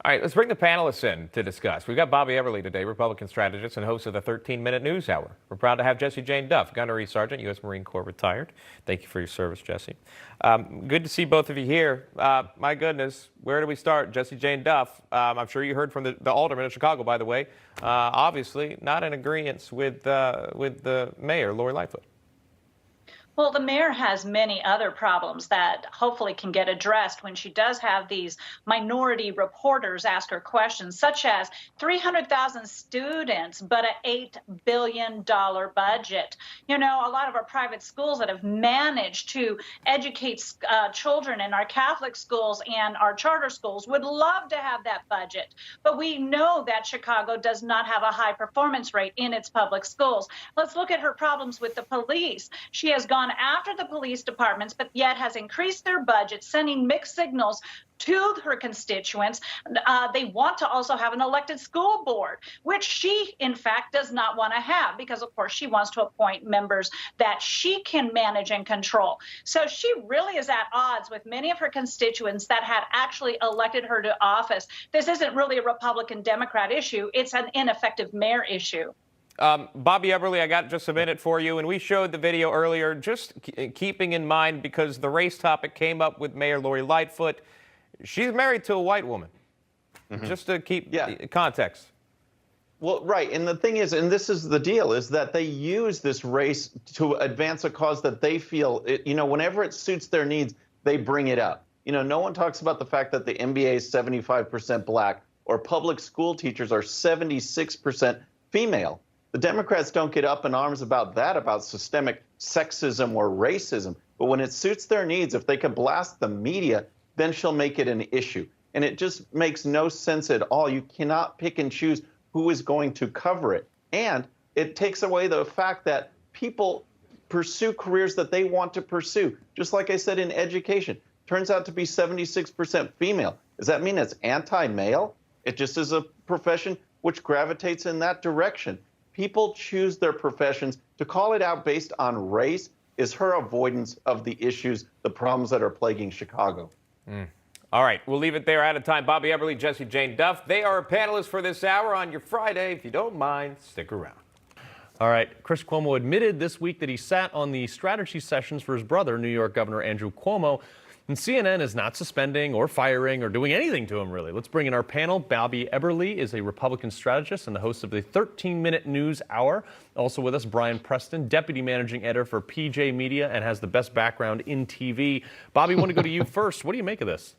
All right, let's bring the panelists in to discuss. We've got Bobby Eberle today, Republican strategist and host of the 13-Minute News Hour. We're proud to have Jesse Jane Duff, Gunnery Sergeant, U.S. Marine Corps retired. Thank you for your service, Jesse. Good to see both of you here. My goodness, where do we start? Jesse Jane Duff, I'm sure you heard from the alderman of Chicago, by the way, obviously not in agreement with the mayor, Lori Lightfoot. Well, the mayor has many other problems that hopefully can get addressed when she does have these minority reporters ask her questions, such as 300,000 students, but an $8 billion budget. You know, a lot of our private schools that have managed to educate children in our Catholic schools and our charter schools would love to have that budget. But we know that Chicago does not have a high performance rate in its public schools. Let's look at her problems with the police. She has gone after the police departments, but yet has increased their budget, sending mixed signals to her constituents. They want to also have an elected school board, which she, in fact, does not want to have because, of course, she wants to appoint members that she can manage and control. So she really is at odds with many of her constituents that had actually elected her to office. This isn't really a Republican-Democrat issue. It's an ineffective mayor issue. Bobby Eberle, I got just a minute for you, and we showed the video earlier, just keeping in mind because the race topic came up with Mayor Lori Lightfoot. She's married to a white woman, just to keep context. Well, right, and the thing is, and this is the deal, is that they use this race to advance a cause that they feel, whenever it suits their needs, they bring it up. You know, no one talks about the fact that the NBA is 75% black or public school teachers are 76% female. The Democrats don't get up in arms about that, about systemic sexism or racism. But when it suits their needs, if they can blast the media, then she'll make it an issue. And it just makes no sense at all. You cannot pick and choose who is going to cover it. And it takes away the fact that people pursue careers that they want to pursue. Just like I said in education, turns out to be 76% female. Does that mean it's anti-male? It just is a profession which gravitates in that direction. People choose their professions. To call it out based on race is her avoidance of the issues, the problems that are plaguing Chicago. All right, we'll leave it there. Out of time. Bobby Eberle, Jesse Jane Duff. They are our panelists for this hour on your Friday. If you don't mind, stick around. All right, Chris Cuomo admitted this week that he sat on the strategy sessions for his brother, New York Governor Andrew Cuomo. And CNN is not suspending or firing or doing anything to him, really. Let's bring in our panel. Bobby Eberle is a Republican strategist and the host of the 13-Minute News Hour. Also with us, Brian Preston, Deputy Managing Editor for PJ Media and has the best background in TV. Bobby, I want to go to you first. What do you make of this?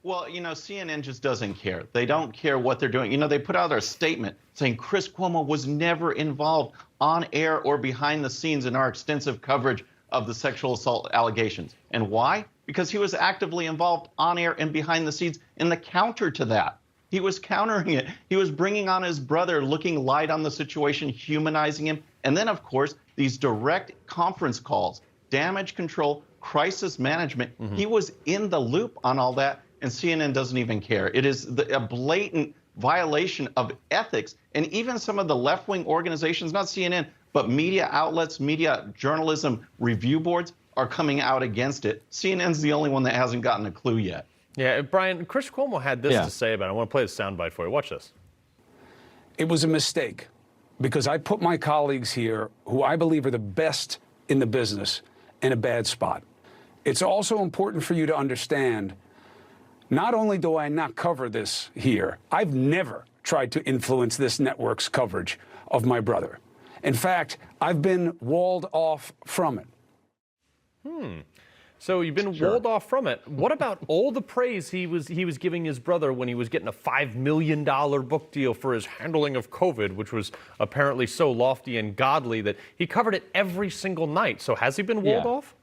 Well, CNN just doesn't care. They don't care what they're doing. They put out a statement saying Chris Cuomo was never involved on air or behind the scenes in our extensive coverage of the sexual assault allegations. And why? Because he was actively involved on air and behind the scenes in the counter to that. He was countering it. He was bringing on his brother, looking light on the situation, humanizing him. And then, of course, these direct conference calls, damage control, crisis management. He was in the loop on all that, and CNN doesn't even care. It is a blatant violation of ethics. And even some of the left-wing organizations, not CNN, but media outlets, media journalism review boards are coming out against it. CNN's the only one that hasn't gotten a clue yet. Yeah, Brian, Chris Cuomo had this to say about it. I want to play the soundbite for you. Watch this. It was a mistake because I put my colleagues here, who I believe are the best in the business, in a bad spot. It's also important for you to understand, not only do I not cover this here, I've never tried to influence this network's coverage of my brother. In fact, I've been walled off from it. So you've been walled off from it. What about all the praise he was giving his brother when he was getting a $5 million book deal for his handling of COVID, which was apparently so lofty and godly that he covered it every single night. So has he been walled off?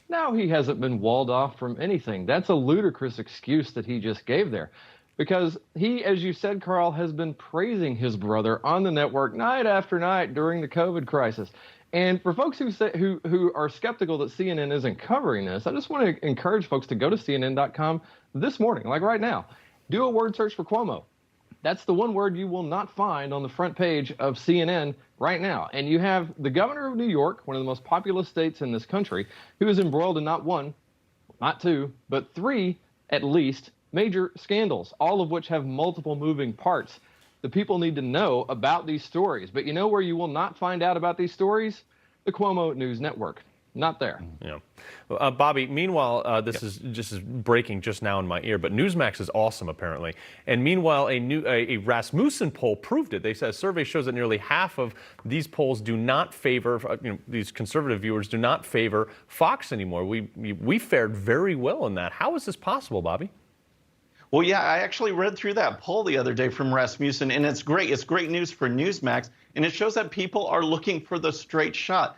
No, he hasn't been walled off from anything. That's a ludicrous excuse that he just gave there. Because he, as you said, Carl, has been praising his brother on the network night after night during the COVID crisis. And for folks who are skeptical that CNN isn't covering this, I just want to encourage folks to go to CNN.com this morning, like right now. Do a word search for Cuomo. That's the one word you will not find on the front page of CNN right now. And you have the governor of New York, one of the most populous states in this country, who is embroiled in not one, not two, but three, at least, major scandals, all of which have multiple moving parts. The people need to know about these stories. But you know where you will not find out about these stories? The Cuomo News Network. Not there. Yeah. Bobby, meanwhile, this is breaking just now in my ear, but Newsmax is awesome, apparently. And meanwhile, a Rasmussen poll proved it. They said a survey shows that nearly half of these polls do not favor, these conservative viewers do not favor Fox anymore. We fared very well in that. How is this possible, Bobby? Well, yeah, I actually read through that poll the other day from Rasmussen, and it's great. It's great news for Newsmax, and it shows that people are looking for the straight shot.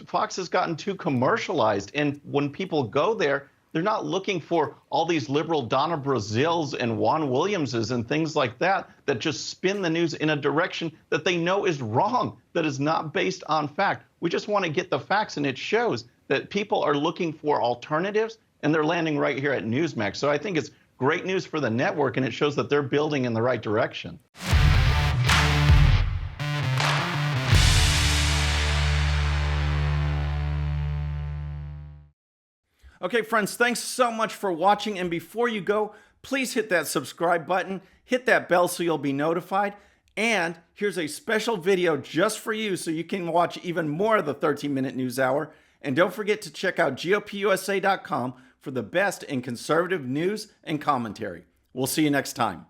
Fox has gotten too commercialized, and when people go there, they're not looking for all these liberal Donna Brazils and Juan Williamses and things like that that just spin the news in a direction that they know is wrong, that is not based on fact. We just want to get the facts, and it shows that people are looking for alternatives, and they're landing right here at Newsmax. So I think it's great news for the network, and it shows that they're building in the right direction. Okay, friends, thanks so much for watching. And before you go, please hit that subscribe button, hit that bell so you'll be notified. And here's a special video just for you so you can watch even more of the 13-minute news hour. And don't forget to check out GOPUSA.com for the best in conservative news and commentary. We'll see you next time.